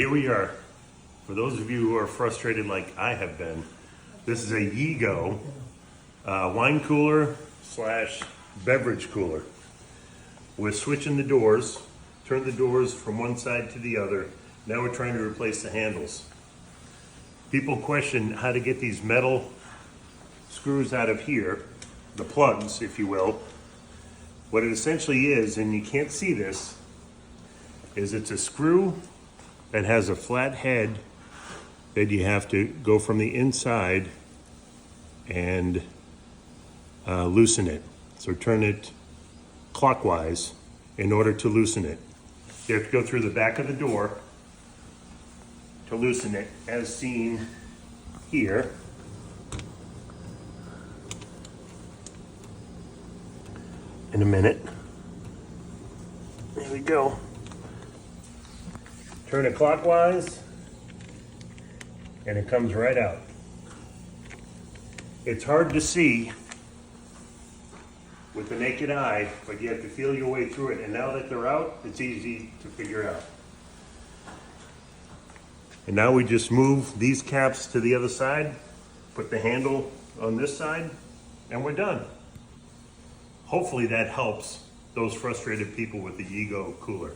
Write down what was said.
Here we are. For those of you who are frustrated like I have been, this is a Yeego wine cooler slash beverage cooler. We're switching the doors, turn the doors from one side to the other. Now we're trying to replace the handles. People question how to get these metal screws out of here, the plugs, if you will. What it essentially is, and you can't see this, is it's a screw that has a flat head that you have to go from the inside and loosen it. So turn it clockwise in order to loosen it. You have to go through the back of the door to loosen it, as seen here. In a minute. There we go. Turn it clockwise, and it comes right out. It's hard to see with the naked eye, but you have to feel your way through it. And now that they're out, it's easy to figure out. And now we just move these caps to the other side, put the handle on this side, and we're done. Hopefully that helps those frustrated people with the Yeego cooler.